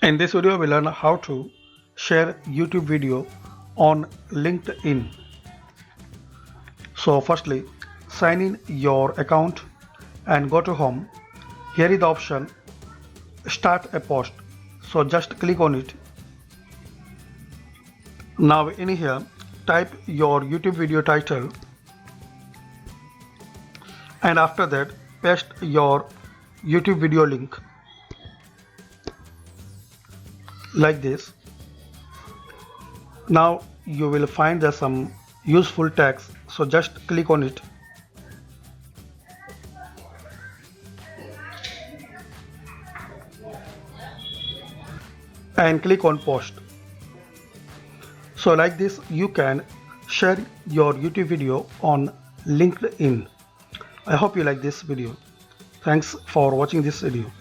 In this video, we learn how to share YouTube video on LinkedIn. So firstly, sign in your account and go to home. Here is the option start a post. So just click on it. Now in here, type your YouTube video title and after that paste your YouTube video link like this. Now you will find some useful tags, so just click on it and click on post. So like this you can share your YouTube video on LinkedIn. I hope you like this video. Thanks for watching this video.